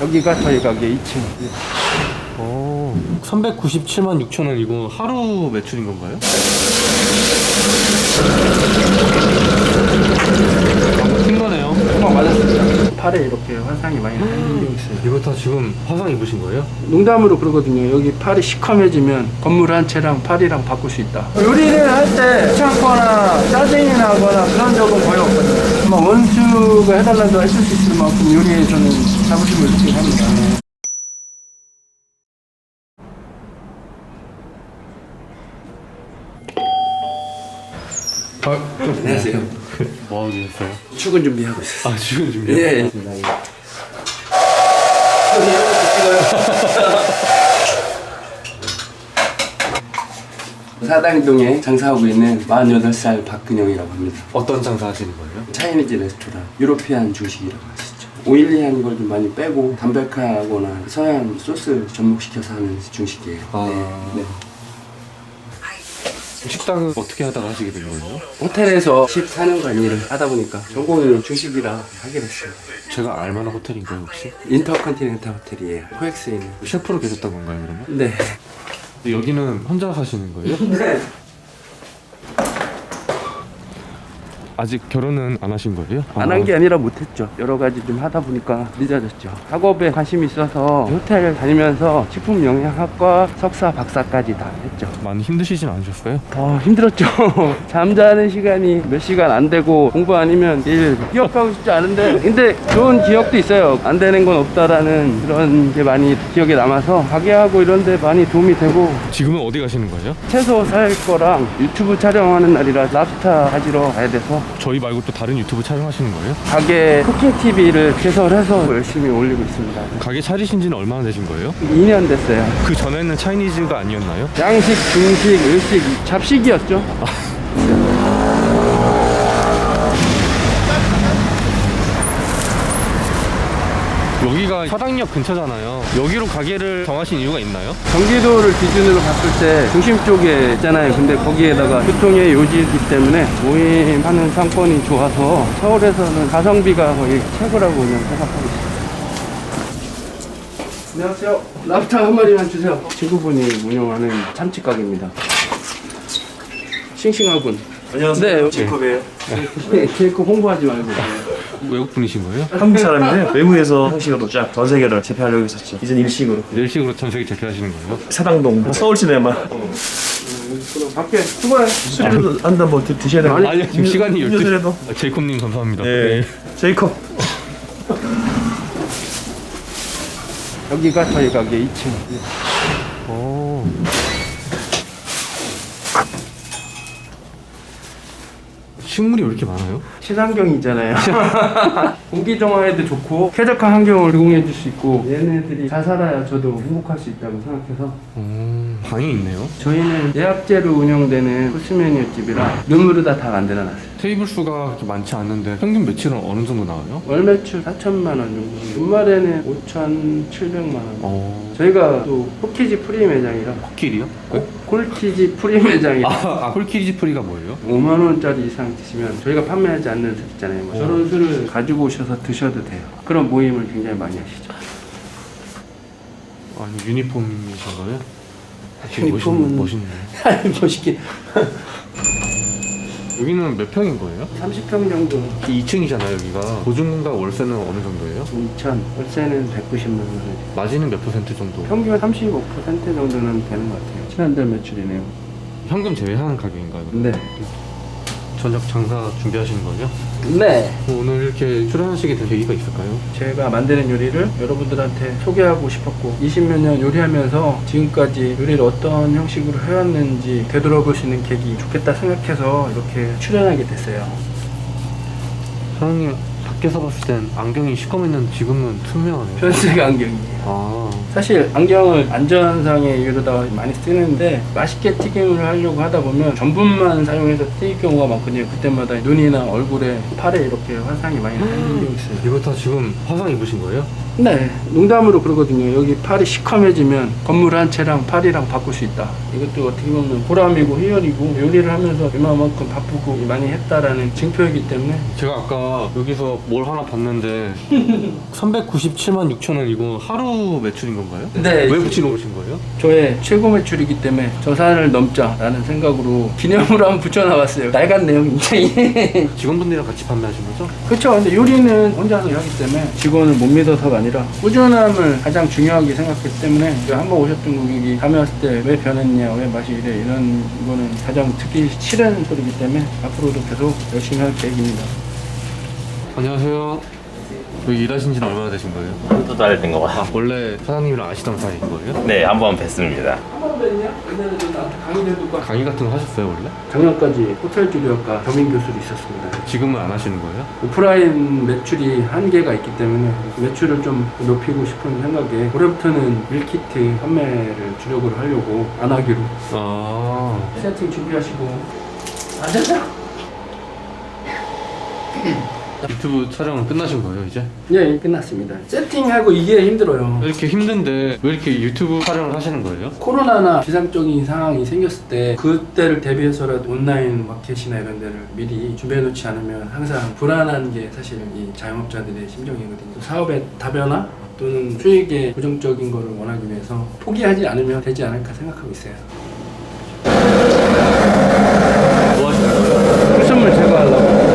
여기가 저희 가게 2층. 397만 6천 원. 이거 하루 매출인 건가요? 큰 거네요. 한번 맞았습니다. 팔에 이렇게 화상이 많이 생기고 있어요. 이거 다 지금 화상 입으신 거예요? 농담으로 그러거든요. 여기 팔이 시커매지면 건물 한 채랑 팔이랑 바꿀 수 있다. 요리를 할 때 귀찮거나 짜증이 나거나 그런 적은 거의 없거든요. 뭐 원수가 해달라도 했을 수 있을 만큼 요리에 저는 자부심을 느끼게 합니다. 안녕하세요. 뭐 하고 계셨어요? 출근 준비하고 있었어요. 아, 지금 준비요? 예. 사당동에 장사하고 있는 48살 박근영이라고 합니다. 어떤 장사 하시는 거예요? 차이니즈 레스토랑, 유로피안 중식이라고 하시죠. 오일리한 걸 좀 많이 빼고 담백하거나 서양 소스 접목시켜서 하는 중식이에요. 네. 식당은 어떻게 하다가 하시게 된 거예요? 호텔에서 식사는 관리를 하다 보니까 전공은 중식이라 하게 됐어요. 제가 알만한 호텔인가요 혹시? 인터컨티넨탈 호텔이에요. 코엑스에 있는. 셰프로 계셨던 건가요 그러면? 네. 근데 여기는 혼자 사시는 거예요? 네. 아직 결혼은 안 하신 거예요? 안 한 게 아니라 못했죠. 여러 가지 좀 하다 보니까 늦어졌죠. 학업에 관심이 있어서 호텔 다니면서 식품영양학과 석사, 박사까지 다 했죠. 많이 힘드시진 않으셨어요? 힘들었죠. 잠자는 시간이 몇 시간 안 되고 공부 아니면 일 기억하고 싶지 않은데 근데 좋은 기억도 있어요. 안 되는 건 없다라는 그런 게 많이 기억에 남아서 가게하고 이런 데 많이 도움이 되고. 지금은 어디 가시는 거예요? 채소 살 거랑 유튜브 촬영하는 날이라 랍스타 가지러 가야 돼서 저희 말고 또 다른 유튜브 촬영하시는 거예요? 가게 쿠킹 TV를 개설해서 열심히 올리고 있습니다. 가게 차리신 지는 얼마나 되신 거예요? 2년 됐어요. 그 전에는 차이니즈가 아니었나요? 양식, 중식, 일식, 잡식이었죠. 여기가 사당역 근처잖아요. 여기로 가게를 정하신 이유가 있나요? 경기도를 기준으로 봤을 때 중심 쪽에 있잖아요. 근데 거기에다가 교통의 요지이기 때문에 모임하는 상권이 좋아서 서울에서는 가성비가 거의 최고라고 그냥 생각하고 있습니다. 안녕하세요. 랍스타 한 마리만 주세요. 친구분이 운영하는 참치 가게입니다. 싱싱하군. 안녕하세요. 네. 제이콥이에요. 제이콥 홍보하지 말고. 외국 분이신 거예요? 한국 사람인데 외국에서 형식으로 쫙 전 세계를 재패하려고 했었죠. 이젠 일식으로. 일식으로 전 세계 재패하시는 거예요? 사당동 서울 시내만 그럼 밖에 수고해. 술이라도 한잔 뭐 드셔야 되는 거 아니요, 지금 시간이 12시. 음료수라도. 제이콥님 감사합니다. 네. 제이콥. 여기가 저희 가게 2층. 식물이 왜 이렇게 많아요? 친환경이잖아요. 공기 정화에도 좋고 쾌적한 환경을 제공해 줄 수 있고 얘네들이 잘 살아야 저도 행복할 수 있다고 생각해서 방이 있네요. 저희는 예약제로 운영되는 코스메니어 집이라 룸으로 다 만들어놨어요. 테이블 수가 그렇게 많지 않는데 평균 매출은 어느 정도 나와요? 월 매출 4천만 원 정도. 주말에는 5,700만 원. 저희가 또 홀키지 프리 매장이라 코끼리요? 홀키지 프리 매장이라 홀키지 프리가 뭐예요? 5만 원짜리 이상 드시면 저희가 판매하지 않는 술 있잖아요. 뭐 저런 술을 가지고 오셔서 드셔도 돼요. 그런 모임을 굉장히 많이 하시죠. 아니 유니폼이신가요? 유니폼은 멋있네. 멋있게. 여기는 몇 평인 거예요? 30평 정도. 2층이잖아요 여기가. 보증금과 월세는 어느 정도예요? 2천. 월세는 190만 원. 마진은 몇 퍼센트 정도? 평균 35% 정도는 되는 것 같아요. 지난달 매출이네요. 현금 제외하는 가격인가요? 네. 저녁 장사 준비하시는 거죠? 네. 오늘 이렇게 출연하시게 된 계기가 있을까요? 제가 만드는 요리를 여러분들한테 소개하고 싶었고 20몇 년 요리하면서 지금까지 요리를 어떤 형식으로 해왔는지 되돌아볼 수 있는 계기 좋겠다 생각해서 이렇게 출연하게 됐어요. 사장님 밖에서 봤을 땐 안경이 시커맸는데 지금은 투명하네요. 편색 안경이에요. 아, 사실 안경을 안전상의 이유로다 많이 쓰는데 맛있게 튀김을 하려고 하다 보면 전분만 사용해서 튀길 경우가 많거든요. 그때마다 눈이나 얼굴에 팔에 이렇게 화상이 많이 생기고 있어요. 이거 다 지금 화상 입으신 거예요? 네, 농담으로 그러거든요. 여기 팔이 시커매지면 건물 한 채랑 팔이랑 바꿀 수 있다. 이것도 어떻게 보면 보람이고 희열이고 요리를 하면서 얼마만큼 바쁘고 많이 했다라는 증표이기 때문에. 제가 아까 여기서 뭘 하나 봤는데 397만 6천 원 이거 하루 매출인 건가요? 네. 왜 붙여놓으신 거예요? 저의 최고 매출이기 때문에 저 산을 넘자라는 생각으로 기념으로 한번 붙여놔봤어요. 낡았네요, 굉장히. 직원분들이랑 같이 판매하신 거죠? 그렇죠. 근데 요리는 혼자서 하기 때문에 직원을 못 믿어서가 아니라 꾸준함을 가장 중요하게 생각했기 때문에 한번 오셨던 고객이 다음에 왔을 때 왜 변했냐, 왜 맛이 이래, 이런 거는 가장 듣기 싫은 소리이기 때문에 앞으로도 계속 열심히 할 계획입니다. 안녕하세요. 여기 일하신 지는 얼마나 되신 거예요? 한두 달 된 것 같아요. 원래 사장님이랑 아시던 사이인 거예요? 네, 한번 뵀습니다. 한번 뵀냐? 옛날에도 나한테 강의도 가 강의 같은 거 하셨어요 원래? 작년까지 호텔 주류학과 겸임 교수로 있었습니다. 지금은 안 하시는 거예요? 오프라인 매출이 한계가 있기 때문에 매출을 좀 높이고 싶은 생각에 올해부터는 밀키트 판매를 주력으로 하려고 안 하기로. 아, 세팅 준비하시고 앉아서. 유튜브 촬영은 끝나신 거예요 이제? 예, 끝났습니다. 세팅하고 이게 힘들어요. 이렇게 힘든데 왜 이렇게 유튜브 촬영을 하시는 거예요? 코로나나 비상적인 상황이 생겼을 때 그때를 대비해서라도 온라인 마켓이나 이런 데를 미리 준비해 놓지 않으면 항상 불안한 게 사실 이 자영업자들의 심정이거든요. 사업의 다변화 또는 수익의 고정적인 거를 원하기 위해서 포기하지 않으면 되지 않을까 생각하고 있어요. 뭐 하시는 거예요? 불순물 제거하려고.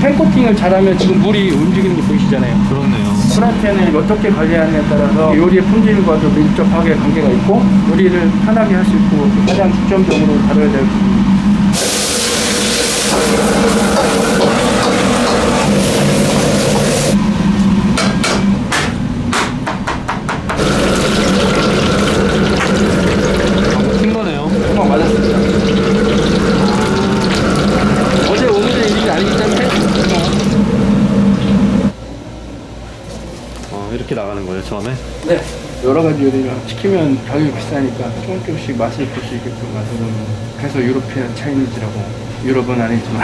팬코팅을 잘하면 지금 물이 움직이는 게 보이시잖아요. 그렇네요. 프라이팬을 어떻게 관리하느냐에 따라서 요리의 품질과도 밀접하게 관계가 있고 요리를 편하게 할 수 있고 가장 중점적으로 다뤄야 될 부분입니다. 큰 거네요. 금방 맞았습니다. 어제 오늘의 일이 아니기 때문에 이렇게 나가는 거예요 처음에? 네, 여러 가지 요리를 시키면 가격이 비싸니까 조금씩 맛을 볼 수 있게끔 맛을 그래서 유로피안 차이니즈라고. 유럽은 아니지만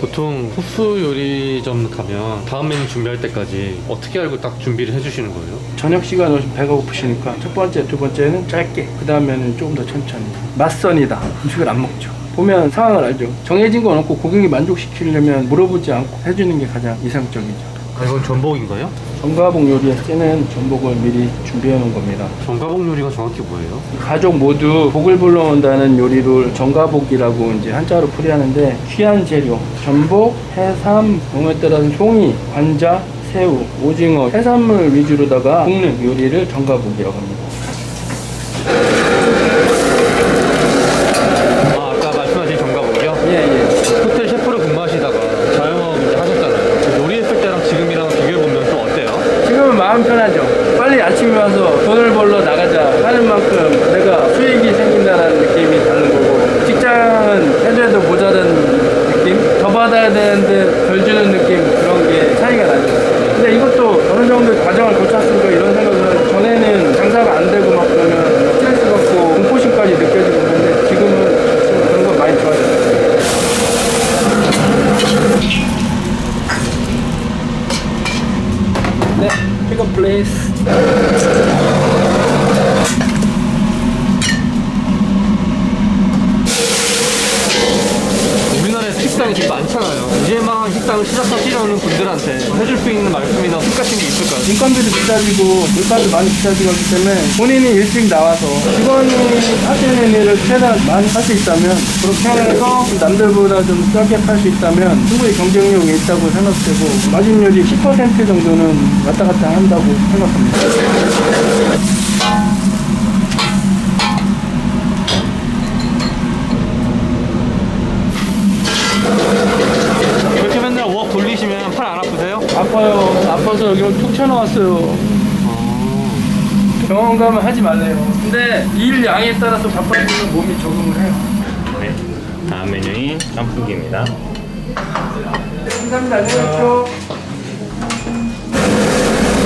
보통 호프 요리점 가면 다음 메뉴 준비할 때까지 어떻게 알고 딱 준비를 해주시는 거예요? 저녁 시간 오시면 배가 고프시니까 첫 번째, 두 번째는 짧게, 그 다음에는 조금 더 천천히. 맞선이다. 음식을 안 먹죠. 보면 상황을 알죠. 정해진 건 없고 고객이 만족시키려면 물어보지 않고 해주는 게 가장 이상적이죠. 이건 전복인가요? 전가복 요리에 쓰는 전복을 미리 준비해 놓은 겁니다. 전가복 요리가 정확히 뭐예요? 가족 모두 복을 불러온다는 요리를 전가복이라고 이제 한자로 풀이하는데 귀한 재료, 전복, 해삼, 경우에 따라서는 송이, 관자, 새우, 오징어, 해산물 위주로다가 볶는 요리를 전가복이라고 합니다. 아까 말씀하신 전가복이요? 예. 호텔 셰프로 근무하시다가 자영업 이제 하셨잖아요. 요리했을 때랑 지금이랑 비교해보면 좀 어때요? 지금은 마음 편하죠. 빨리 아침에 와서 돈을 벌러 나가자 하는 만큼 내가 수익이 생긴다는 느낌이 다른 거고, 직장은 해줘도 모자란 느낌? 더 받아야 되는데 덜 주는 느낌, 그런 게 차이가 나죠. 근데 이것도 어느 정도 과정을 거쳤으니까 이런 생각을, 전에는 장사가 안 되고 막 그러면 스트레스 받고 공포심까지 느껴지고 그런데 지금은 그런 거 많이 좋아졌어요. 네, 픽업 플레이스. 우리나라에 식당이 되게 많잖아요. 이제 막 식당을 시작하시려는 분들한테 해줄 수 있는 말씀이나 팁 같은 게 있을까요? 인건비도 비싸지고 물가도 많이 비싸지고 하기 때문에 본인이 일찍 나와서 직원이 하시는 일을 최대한 많이 할 수 있다면, 그렇게 해서 남들보다 좀 싸게 팔 수 있다면 충분히 경쟁력이 있다고 생각되고, 마진율이 10% 정도는 왔다 갔다 한다고 생각합니다. 그렇게 맨날 웍 돌리시면 팔 안 아프세요? 아파요. 아파서 여기 툭 쳐나왔어요. 병원 가면 하지 말래요. 근데 일 양에 따라서 바빠지면 몸이 적응을 해요. 네, 다음 메뉴인 깐풍기입니다. 감사합니다. 안녕히 계십시오.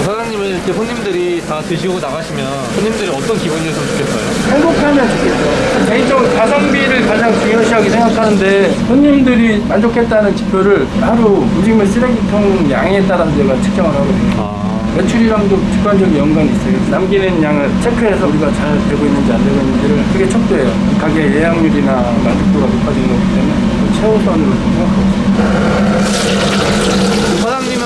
사장님은 이렇게 손님들이 다 드시고 나가시면 손님들이 어떤 기분이었으면 좋겠어요? 행복하면 좋겠죠. 개인적으로 가성비를 가장 중요시하게 생각하는데 손님들이 만족했다는 지표를 하루 음식물 쓰레기통 양에 따라서 제가 측정을 하거든요. 매출이랑도 직관적인 연관이 있어요. 남기는 양을 체크해서 우리가 잘 되고 있는지 안 되고 있는지를 크게 척도해요. 가게 예약률이나 만족도가 높아지는 거기 때문에 최우선으로 생각하고 있습니다. 사장님은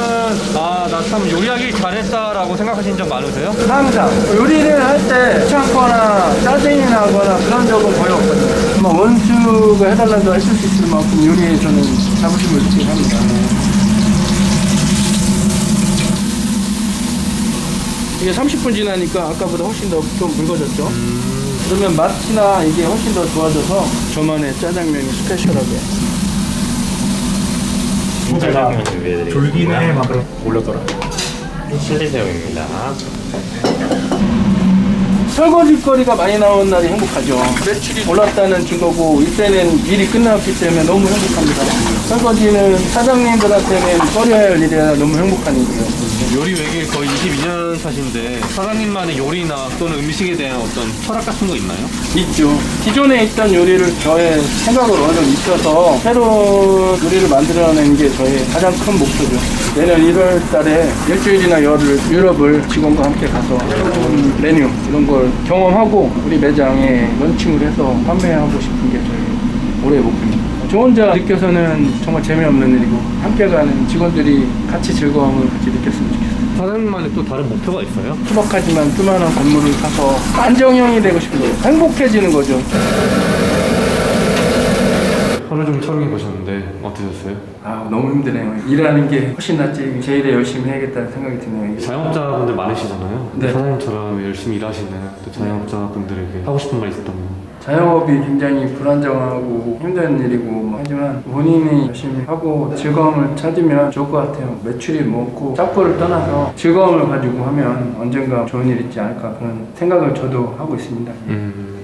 나 참 요리하기 잘했다라고 생각하신 적 많으세요? 항상 요리를 할 때 귀찮거나 짜증이 나거나 그런 적은 거의 없거든요. 아마 원수가 해달라도 해줄 수 있을 만큼 요리에 저는 자부심을 느끼게 합니다. 이게 30분 지나니까 아까보다 훨씬 더 좀 묽어졌죠. 그러면 맛이나 이게 훨씬 더 좋아져서 저만의 짜장면이 스페셜하게. 짜장면 준비해드리겠습니다. 졸기네 막 올렸더라. 실리새우입니다. 설거지 거리가 많이 나오는 날이 행복하죠. 매출이 올랐다는 증거고 이때는 일이 끝났기 때문에 너무 행복합니다. 설거지는 사장님들한테는 꺼려야 할 일이라 너무 행복한 일이에요. 요리 외계 거의 22년 차신데 사장님만의 요리나 또는 음식에 대한 어떤 철학 같은 거 있나요? 있죠. 기존에 있던 요리를 저의 생각으로 어느 정도 익혀서 새로운 요리를 만들어내는 게 저의 가장 큰 목표죠. 내년 1월 달에 일주일이나 열흘 유럽을 직원과 함께 가서 새로운 메뉴 이런 걸 경험하고 우리 매장에 런칭을 해서 판매하고 싶은 게 저희 올해의 목표입니다. 저 혼자 느껴서는 정말 재미없는 일이고 함께 가는 직원들이 같이 즐거움을 같이 느꼈으면 좋겠어요. 사장님만의 또 다른 목표가 있어요? 투박하지만 뚜만한 건물을 사서 안정형이 되고 싶은 거예요. 행복해지는 거죠. 하루 종일 촬영해 보셨는데 어떠셨어요? 너무 힘드네요. 일하는 게 훨씬 낫지. 제일에 열심히 해야겠다는 생각이 드네요. 자영업자분들 많으시잖아요. 네. 사장님처럼 열심히 일하시는 또 자영업자분들에게 하고 싶은 말 있었다면? 자영업이 굉장히 불안정하고 힘든 일이고 하지만 본인이 열심히 하고 즐거움을 찾으면 좋을 것 같아요. 매출이 많고 짝보를 떠나서 즐거움을 가지고 하면 언젠가 좋은 일 있지 않을까 그런 생각을 저도 하고 있습니다.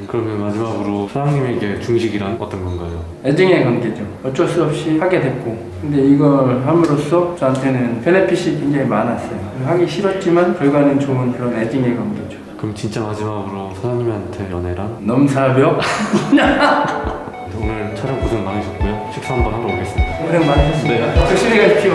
그러면 마지막으로 사장님에게 중식이란 어떤 건가요? 애증의 관계죠. 어쩔 수 없이 하게 됐고 근데 이걸 함으로써 저한테는 베네핏이 굉장히 많았어요. 하기 싫었지만 결과는 좋은 그런 애증의 관계죠. 그럼 진짜 마지막으로 사장님한테 연애란? 넘사벽? 오늘 촬영 고생 많으셨고요. 식사 한번 하러 오겠습니다. 고생 많으셨습니다. 조심히 가십시오.